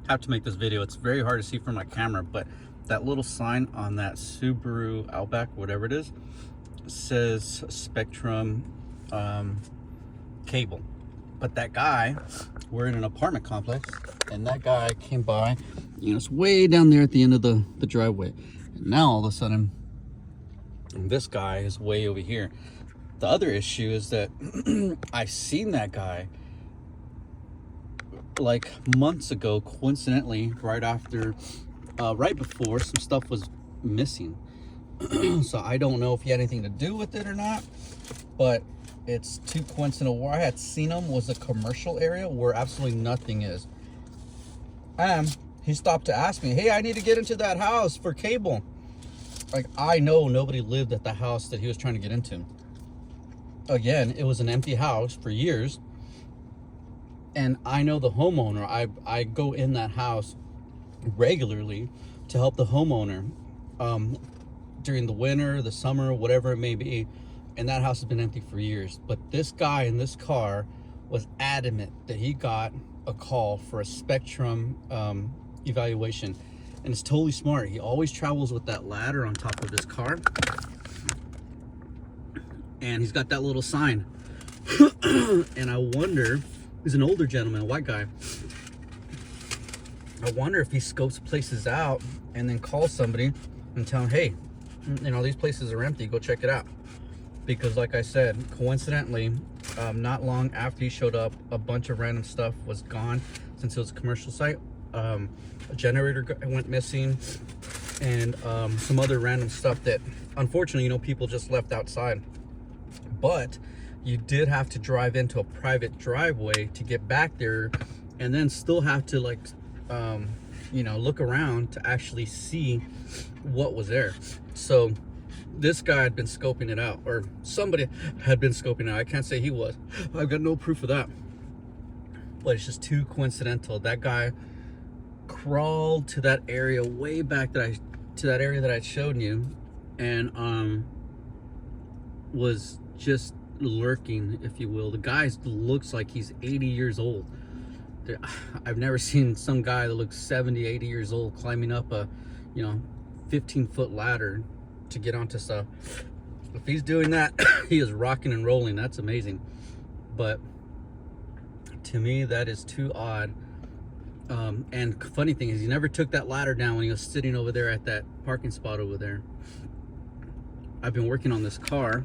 have to make this video. It's very hard to see from my camera, but that little sign on that Subaru Outback, whatever it is, says Spectrum cable. But that guy, we're in an apartment complex, and that guy came by, you know, it's way down there at the end of the driveway. And now all of a sudden, this guy is way over here. The other issue is that I seen that guy like months ago, coincidentally, right before some stuff was missing. So I don't know if he had anything to do with it or not, but it's too coincidental. Where I had seen him was a commercial area where absolutely nothing is. And he stopped to ask me, hey, I need to get into that house for cable. Like, I know nobody lived at the house that he was trying to get into. Again, it was an empty house for years. And I know the homeowner. I go in that house regularly to help the homeowner during the winter, the summer, whatever it may be. And that house has been empty for years. But this guy in this car was adamant that he got a call for a Spectrum evaluation. And it's totally smart. He always travels with that ladder on top of his car. And he's got that little sign. And I wonder, he's an older gentleman, a white guy. I wonder if he scopes places out and then calls somebody and tell him, hey, you know, these places are empty, go check it out. Because like I said, coincidentally, not long after he showed up, a bunch of random stuff was gone since it was a commercial site. A generator went missing, and some other random stuff that unfortunately, you know, people just left outside. But you did have to drive into a private driveway to get back there, and then still have to, like, you know, look around to actually see what was there. So this guy had been scoping it out, or somebody had been scoping it out. I can't say he was. I've got no proof of that. But it's just too coincidental. That guy crawled to that area way back to that area that I showed you, and was just lurking, if you will. The guy looks like he's 80 years old. I've never seen some guy that looks 70, 80 years old climbing up a, you know, 15-foot ladder to get onto stuff. If he's doing that, he is rocking and rolling. That's amazing. But to me, that is too odd. And funny thing is, he never took that ladder down when he was sitting over there at that parking spot over there. I've been working on this car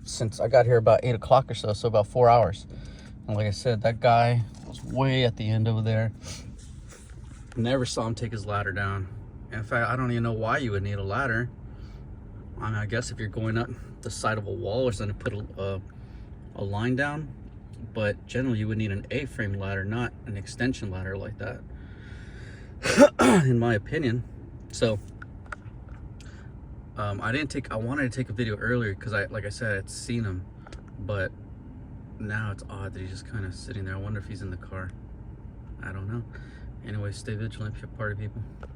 since I got here about 8 o'clock or so about 4 hours. And like I said, that guy was way at the end over there. Never saw him take his ladder down. In fact, I don't even know why you would need a ladder. I mean, I guess if you're going up the side of a wall or something to put a line down. But generally, you would need an A-frame ladder, not an extension ladder like that, in my opinion. So, I wanted to take a video earlier because like I said, I'd seen him, but now it's odd that he's just kind of sitting there. I wonder if he's in the car. I don't know. Anyway, stay vigilant, if you're party people.